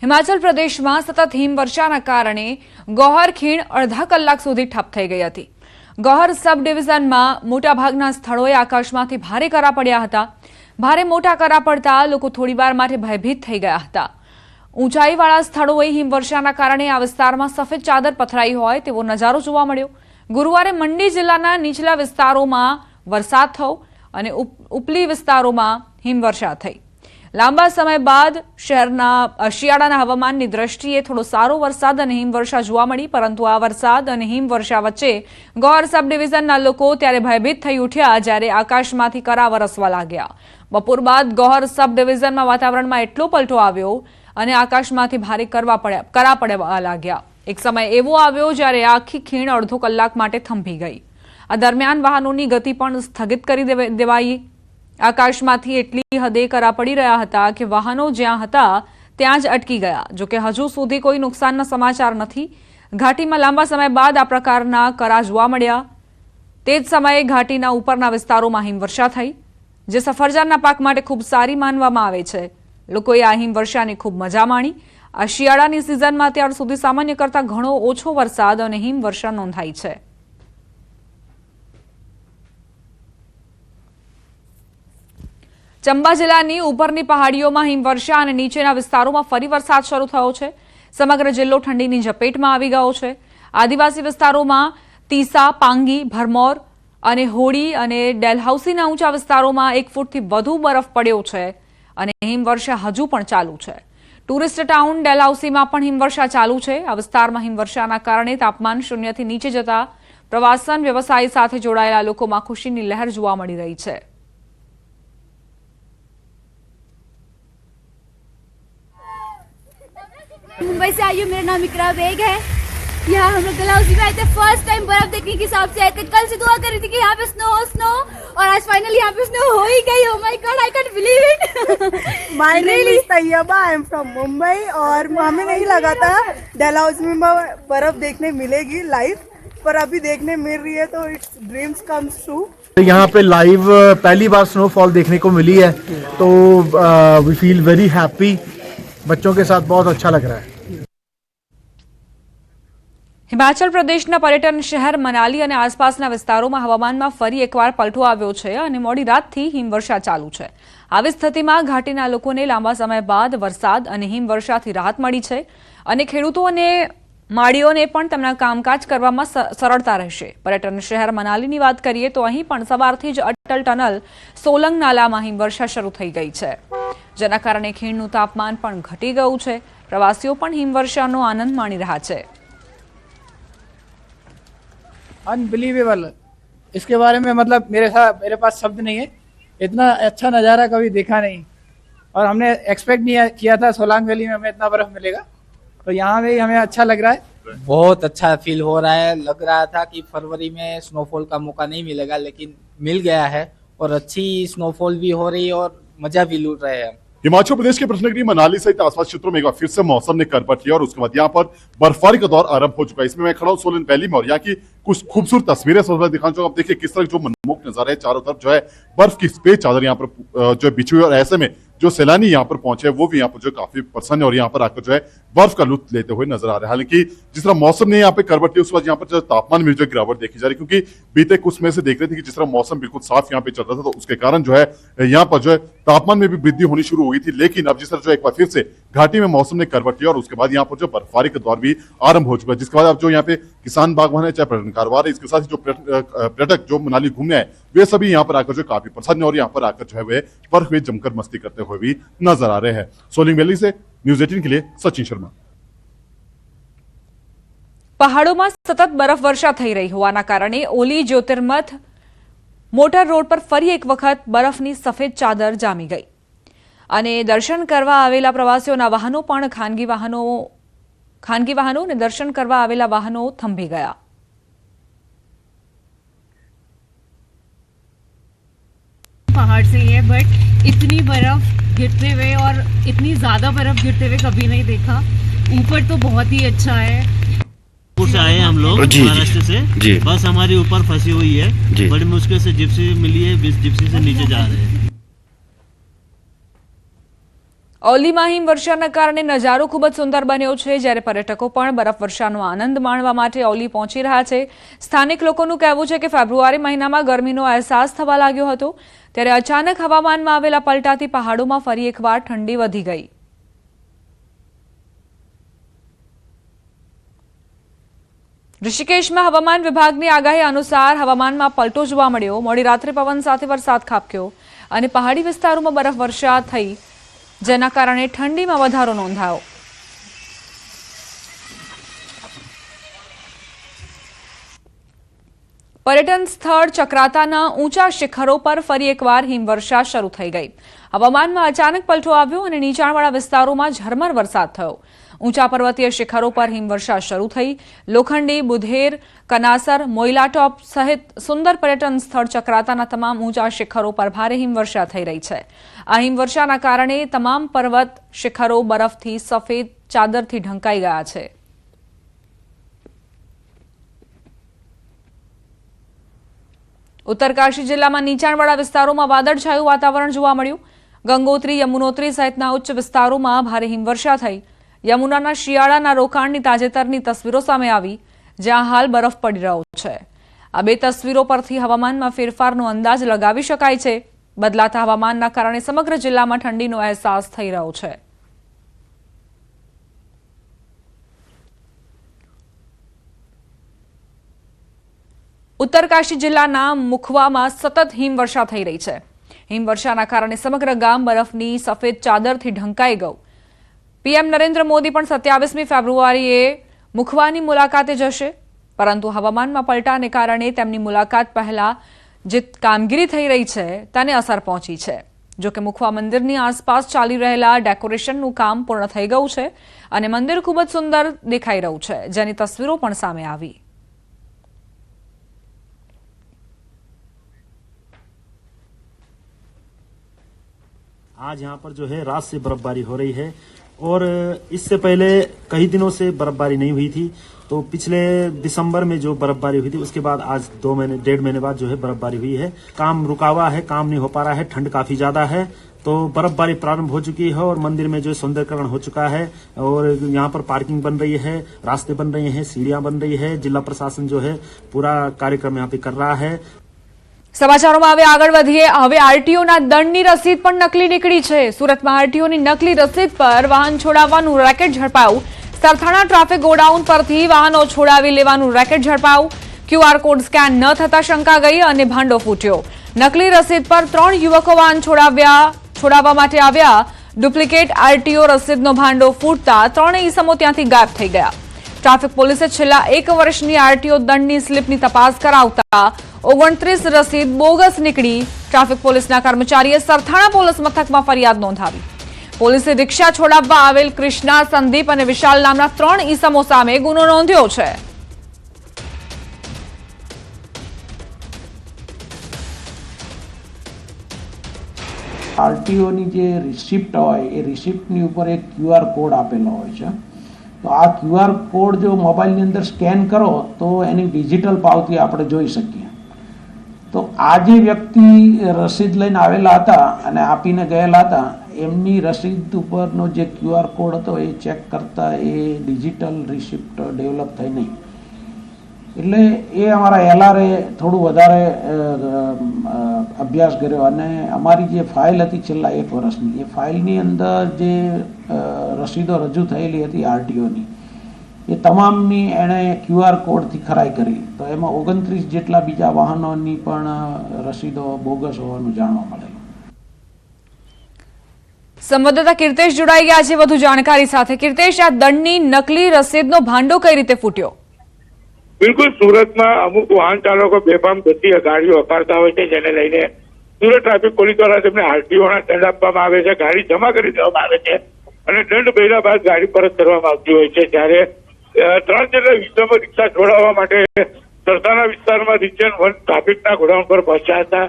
હિમાચલ પ્રદેશમાં સતત હિમવર્ષાના કારણે ગૌહર ખીણ અડધા કલાક સુધી ઠપ થઈ ગઈ હતી। ગૌહર સબ ડિવિઝનમાં મોટાભાગના સ્થળોએ આકાશમાંથી ભારે કરા પડ્યા હતા। ભારે મોટા કરા પડતા લોકો થોડીવાર માટે ભયભીત થઈ ગયા હતા। ઊંચાઈવાળા સ્થળોએ હિમવર્ષાના કારણે આ વિસ્તારમાં સફેદ ચાદર પથરાઈ હોય તેવો નજારો જોવા મળ્યો। ગુરુવારે મંડી જિલ્લાના નીચલા વિસ્તારોમાં વરસાદ થયો અને ઉપલી વિસ્તારોમાં હિમવર્ષા થઈ। લાંબા સમય બાદ શહેરના શિયાળાના હવામાનની દ્રષ્ટિએ થોડો સારો વરસાદ અને હિમવર્ષા જોવા મળી, પરંતુ આ વરસાદ અને હિમવર્ષા વચ્ચે ગૌહર સબ ડિવિઝનના લોકો ત્યારે ભયભીત થઈ ઉઠ્યા જ્યારે આકાશમાંથી કરા વરસવા લાગ્યા। બપોર બાદ ગૌહર સબ ડિવિઝનમાં વાતાવરણમાં એટલો પલટો આવ્યો અને આકાશમાંથી ભારે કરા પડવા લાગ્યા। એક સમય એવો આવ્યો જ્યારે આખી ખીણ અડધો કલાક માટે થંભી ગઈ। આ દરમિયાન વાહનોની ગતિ પણ સ્થગિત કરી દેવાઈ। આકાશમાંથી એટલી હદે કરા પડી રહ્યા હતા કે વાહનો જ્યાં હતા ત્યાં જ અટકી ગયા। જોકે હજુ સુધી કોઈ નુકસાનના સમાચાર નથી। ઘાટીમાં લાંબા સમય બાદ આ પ્રકારના કરા જોવા મળ્યા। તે જ સમયે ઘાટીના ઉપરના વિસ્તારોમાં હિમવર્ષા થઈ, જે સફરજનના પાક માટે ખૂબ સારી માનવામાં આવે છે। લોકોએ આ હિમવર્ષાની ખૂબ મજા માણી। આ શિયાળાની સિઝનમાં અત્યાર સુધી સામાન્ય કરતાં ઘણો ઓછો વરસાદ અને હિમવર્ષા નોંધાઈ છે। ચંબા જિલ્લાની ઉપરની પહાડીઓમાં હિમવર્ષા અને નીચેના વિસ્તારોમાં ફરી વરસાદ શરૂ થયો છે। સમગ્ર જિલ્લો ઠંડીની ઝપેટમાં આવી ગયો છે। આદિવાસી વિસ્તારોમાં તીસા, પાંગી, ભરમોર અને હોડી અને ડેલહાઉસીના ઊંચા વિસ્તારોમાં 1 ફૂટથી વધુ બરફ પડ્યો છે અને હિમવર્ષા હજુ પણ ચાલુ છે। ટુરિસ્ટ ટાઉન ડેલહાઉસીમાં પણ હિમવર્ષા ચાલુ છે। આ વિસ્તારમાં હિમવર્ષાના કારણે તાપમાન શૂન્યથી નીચે જતા પ્રવાસન વ્યવસાય સાથે જોડાયેલા લોકોમાં ખુશીની લહેર જોવા મળી રહી છે। मुंबई से आई हूँ। मेरा नाम इकरा बेग है। यहाँ हम लोग डलहौजी में आए थे, फर्स्ट टाइम बर्फ देखने के हिसाब से आए थे। कल से दुआ कर रही थी कि यहाँ पे स्नो और आज फाइनली यहाँ पे स्नो हो ही गई। Oh my God, I can't believe it. My name is Taiba, I am from Mumbai और हमें नहीं लगा था डलहौजी में बर्फ देखने मिलेगी लाइव, पर अभी देखने मिल रही है तो इट्स ड्रीम्स कम्स ट्रू। यहाँ पे लाइव पहली बार स्नोफॉल देखने को मिली है तो वी फील वेरी हैप्पी। बच्चों के साथ बहुत अच्छा लग रहा है। હિમાચલ પ્રદેશના પર્યટન શહેર મનાલી અને આસપાસના વિસ્તારોમાં હવામાનમાં ફરી એકવાર પલટો આવ્યો છે અને મોડી રાતથી હિમવર્ષા ચાલુ છે। આવી સ્થિતિમાં ઘાટીના લોકોને લાંબા સમય બાદ વરસાદ અને હિમવર્ષાથી રાહત મળી છે અને ખેડૂતો અને માળીઓને પણ તેમના કામકાજ કરવામાં સરળતા રહેશે। પર્યટન શહેર મનાલીની વાત કરીએ તો અહીં પણ સવારથી જ અટલ ટનલ સોલંગ નાલામાં હિમવર્ષા શરૂ થઈ ગઈ છે, જેના કારણે ખીણનું તાપમાન પણ ઘટી ગયું છે। પ્રવાસીઓ પણ હિમવર્ષાનો આનંદ માણી રહ્યા છે। अनबिलीवेबल, इसके बारे में मतलब मेरे पास शब्द नहीं है। इतना अच्छा नज़ारा कभी देखा नहीं और हमने एक्सपेक्ट नहीं किया था सोलांग वैली में हमें इतना बर्फ मिलेगा, तो यहाँ भी हमें अच्छा लग रहा है। बहुत अच्छा फील हो रहा है। लग रहा था कि फरवरी में स्नोफॉल का मौका नहीं मिलेगा, लेकिन मिल गया है और अच्छी स्नोफॉल भी हो रही है और मजा भी लूट रहे हैं। हिमाचल प्रदेश के प्रश्नगरी मनाली सहित आसपास क्षेत्रों में एक बार फिर से मौसम ने करवट लिया और उसके बाद यहाँ पर बर्फबारी का दौर आरंभ हो चुका है। इसमें मैं खड़ा हूँ सोलन वैली में और यहाँ की कुछ खूबसूरत तस्वीरें दिखाना चाहूंगा। आप देखिए किस तरह जो मनमोहक नजारा है, चारों तरफ जो है बर्फ की सफेद चादर यहाँ पर जो बिछी हुई और ऐसे में जो सैलानी यहाँ पर पहुंचे वो भी यहाँ पर जो काफी प्रसन्न है और यहाँ पर आकर जो है बर्फ का लुत्फ लेते हुए नजर आ रहे हैं। हालांकि जिस तरह मौसम ने यहाँ पे करवट ली उसके बाद यहाँ पर जो तापमान में जो गिरावट देखी जा रही, क्योंकि बीते कुछ में से देख रहे थे कि जिस तरह मौसम बिल्कुल साफ यहाँ पे चल रहा था तो उसके कारण जो है यहाँ पर जो है तापमान में भी वृद्धि होनी शुरू हो गई थी। लेकिन अब जिस तरह जो एक बार फिर से घाटी में मौसम ने करवट लिया और उसके बाद यहाँ पर जो बर्फबारी का दौर भी आरंभ हो चुका है, जिसके बाद अब जो यहाँ पे किसान बागवान है, चाहे पर्यटन कारोबार है, इसके साथ ही जो पर्यटक जो मनाली घूमने आए वे सभी यहाँ पर आकर जो काफी प्रसन्न और यहाँ पर आकर जो है वे बर्फ में जमकर मस्ती करते हुए भी नजर आ रहे हैं। सोलिंग वैली से न्यूज़ 18 के लिए सचिन शर्मा। પહાડોમાં સતત બરફવર્ષા થઈ રહી હોવાના કારણે ઓલી જ્યોતિર્મઠ મોટર રોડ પર ફરી એક વખત બરફની સફેદ ચાદર જામી ગઈ અને દર્શન કરવા આવેલા પ્રવાસીઓના વાહનો પણ ખાનગી વાહનો અને દર્શન કરવા આવેલા વાહનો થંભી ગયા। पहाड़ से ही है, बट इतनी बर्फ गिरते हुए और इतनी ज्यादा बर्फ गिरते हुए कभी नहीं देखा। ऊपर तो बहुत ही अच्छा है। से आए हम लोग महाराष्ट्र से जी। बस हमारी ऊपर फंसी हुई है, बड़ी मुश्किल से जिप्सी मिली है, जिप्सी से नीचे जा रहे हैं। ઓલીમાં હિમવર્ષાના કારણે નજારો ખૂબ જ સુંદર બન્યો છે, જ્યારે પર્યટકો પણ બરફવર્ષાનો આનંદ માણવા માટે ઓલી પહોંચી રહ્યા છે. સ્થાનિક લોકોનું કહેવું છે કે ફેબ્રુઆરી મહિનામાં ગરમીનો અહેસાસ થવા લાગ્યો હતો, ત્યારે અચાનક હવામાનમાં આવેલા પલટાથી પહાડોમાં ફરી એકવાર ઠંડી વધી ગઈ. ઋષિકેશમાં હવામાન વિભાગની આગાહી અનુસાર હવામાનમાં પલટો જોવા મળ્યો. મોડી રાત્રે પવન સાથે વરસાદ ખાબક્યો અને પહાડી વિસ્તારોમાં બરફવર્ષા થઈ, જેના કારણે ઠંડીમાં વધારો નોંધાયો. પર્યટન સ્થળ ચક્રાતાના ઊંચા શિખરો પર ફરી એકવાર હિમવર્ષા શરૂ થઈ ગઈ. હવામાનમાં અચાનક પલટો આવ્યો અને નીચાણવાળા વિસ્તારોમાં ઝરમર વરસાદ થયો. ઊંચા પર્વતીય શિખરો પર હિમવર્ષા શરૂ થઈ. લોખંડી, બુધેર, કનાસર, મોઇલાટોપ સહિત સુંદર પર્યટન સ્થળ ચક્રાતાના તમામ ઊંચા શિખરો પર ભારે હિમવર્ષા થઈ રહી છે. આ હિમવર્ષાના કારણે તમામ પર્વત શિખરો બરફથી સફેદ ચાદરથી ઢંકાઈ ગયા છે. ઉત્તરકાશી જિલ્લામાં નીચાણવાળા વિસ્તારોમાં વાદળછાયું વાતાવરણ જોવા મળ્યું. ગંગોત્રી, યમુનોત્રી સહિતના ઉચ્ચ વિસ્તારોમાં ભારે હિમવર્ષા થઈ. યમુનાના શિયાળાના રોકાણની તાજેતરની તસવીરો સામે આવી, જ્યાં હાલ બરફ પડી રહ્યો છે. આ બે તસવીરો પરથી હવામાનમાં ફેરફારનો અંદાજ લગાવી શકાય છે. બદલાતા હવામાનના કારણે સમગ્ર જિલ્લામાં ઠંડીનો અહેસાસ થઈ રહ્યો છે. ઉત્તરકાશી જિલ્લાના મુખવામાં સતત હિમવર્ષા થઈ રહી છે. હિમવર્ષાના કારણે સમગ્ર ગામ બરફની સફેદ ચાદરથી ઢંકાઈ ગયું. પીએમ નરેન્દ્ર મોદી પણ 27મી ફેબ્રુઆરીએ મુખવાની મુલાકાતે જશે, પરંતુ હવામાનમાં પલટાને કારણે તેમની મુલાકાત પહેલા જે કામગીરી થઈ રહી છે તેને અસર પહોંચી છે. જોકે મુખવા મંદિરની આસપાસ ચાલી રહેલા ડેકોરેશનનું કામ પૂર્ણ થઈ ગયું છે અને મંદિર ખૂબ જ સુંદર દેખાઈ રહ્યું છે, જેની તસવીરો પણ સામે આવી. आज यहाँ पर जो है रात से बर्फबारी हो रही है और इससे पहले कई दिनों से बर्फबारी नहीं हुई थी. तो पिछले दिसंबर में जो बर्फबारी हुई थी उसके बाद आज 1.5 महीने बाद जो है बर्फबारी हुई है. काम रुका हुआ है, काम नहीं हो पा रहा है, ठंड काफी ज्यादा है. तो बर्फबारी प्रारंभ हो चुकी है और मंदिर में जो सौंदर्यकरण हो चुका है और यहाँ पर पार्किंग बन रही है, रास्ते बन रहे हैं, सीढ़ियां बन रही है. जिला प्रशासन जो है पूरा कार्यक्रम यहाँ पे कर रहा है. સમાચારોમાં હવે આગળ વધીએ. હવે આરટીઓના દંડની રસીદ પણ નકલી નીકળી છે. સુરતમાં આરટીઓની નકલી રસીદ પર વાહન છોડાવવાનું રેકેટ ઝડપાયું. સરથાણા ટ્રાફિક ગોડાઉન પરથી વાહનો છોડાવી લેવાનું રેકેટ ઝડપાયું. ક્યુઆર કોડ સ્કેન ન થતા શંકા ગઈ અને ભાંડો ફૂટ્યો. નકલી રસીદ પર 3 યુવકો વાહન છોડાવવા માટે આવ્યા. ડુપ્લિકેટ આરટીઓ રસીદનો ભાંડો ફૂટતા 3 ઈસમો ત્યાંથી ગાયબ થઈ ગયા. ટ્રાફિક પોલીસે છેલ્લા 1 વર્ષની આરટીઓ દંડની સ્લીપની તપાસ કરાવતા 29 રસીદ બોગસ નીકળી. ટ્રાફિક પોલીસના કર્મચારીએ સરથાણા પોલીસ મથકમાં ફરિયાદ નોંધાવી. પોલીસે રિક્ષા છોડાવવા આવેલ કૃષ્ણા, સંદીપ અને વિશાલ નામના 3 ઈસમો સામે ગુનો નોંધ્યો છે. આરટીઓની જે રિસિપ્ટ હોય એ રિસિપ્ટની ઉપર એક ક્યુઆર કોડ આપેલો હોય છે. તો આ ક્યુઆર કોડ જો મોબાઈલની અંદર સ્કેન કરો તો એની ડિજિટલ પાવતી આપણે જોઈ શકીએ. તો આ જે વ્યક્તિ રસીદ લઈને આવેલા હતા અને આપીને ગયેલા હતા, એમની રસીદ ઉપરનો જે ક્યુઆર કોડ હતો એ ચેક કરતા એ ડિજિટલ રિસિપ્ટ ડેવલપ થઈ નહીં. એટલે એ અમારા એલઆરએ થોડું વધારે અભ્યાસ કર્યો અને અમારી જે ફાઇલ હતી છેલ્લા 1 વર્ષની, એ ફાઇલની અંદર જે રસીદો રજૂ થયેલી હતી આરટીઓની, એ તમામની એણે ક્યુઆર કોડથી ખરાઈ કરી. તો એમાં 29 જેટલા બીજા વાહનોની પણ રસીદો બોગસ હોવાનું જાણવા મળેલું. સંવાદદાતા કીર્તેશ જોડાઈ ગયા છે વધુ જાણકારી સાથે. કીર્તેશ, આ દંડની નકલી રસીદનો ભાંડો કઈ રીતે ફૂટ્યો? બિલકુલ, સુરતમાં અમુક વાહન ચાલકો બેફામ ગતિએ ગાડીઓ અપાડતા હોય છે, જેને લઈને સુરત ટ્રાફિક પોલીસ દ્વારા તેમને આરટીઓના દંડ આપવામાં આવે છે, ગાડી જમા કરી દેવામાં આવે છે અને દંડ ભર્યા બાદ ગાડી પરત કરવામાં આવતી હોય છે. ત્યારે 3 જેટલા વિસ્તારમાં રિક્ષા છોડાવવા માટે સરથાણા વિસ્તારમાં રિજન 1 ટ્રાફિકના ગોડાઉન પર પહોંચ્યા હતા.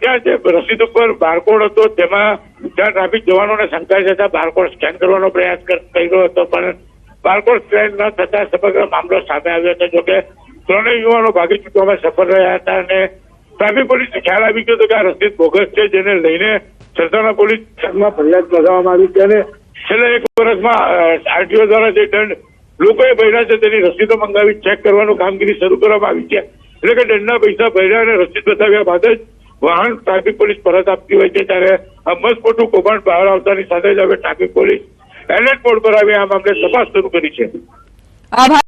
ત્યાં જે રસીદ ઉપર બારકોડ હતો, તેમાં ત્યાં ટ્રાફિક જવાનોને શંકા જતા બારકોડ સ્કેન કરવાનો પ્રયાસ કર્યો હતો, પણ બારકોડ સ્કેન ન થતા સમગ્ર મામલો સામે આવ્યો હતો. જોકે 3 યુવાનો ભાગી છૂટવામાં સફળ રહ્યા હતા અને ટ્રાફિક પોલીસ ખ્યાલ આવી ગયો હતો કે આ રસીદ બોગસ છે, જેને લઈને સરદારના પોલીસ સ્ટેશનમાં ફરિયાદ નોંધવામાં આવી છે અને છેલ્લા 1 વર્ષમાં આરટીઓ દ્વારા જે દંડ લોકોએ ભર્યા છે તેની રસીદો મંગાવી ચેક કરવાનું કામગીરી શરૂ કરવામાં આવી છે. એટલે કે દંડના પૈસા ભર્યા અને રસીદ બતાવ્યા બાદ જ વાહન ટ્રાફિક પોલીસ પરત આપતી હોય છે. ત્યારે આ મસ્ત મોટું કૌભાંડ બહાર આવતાની સાથે જ હવે ટ્રાફિક પોલીસ એલર્ટ મોડ પર આવી આ મામલે તપાસ શરૂ કરી છે. આભાર.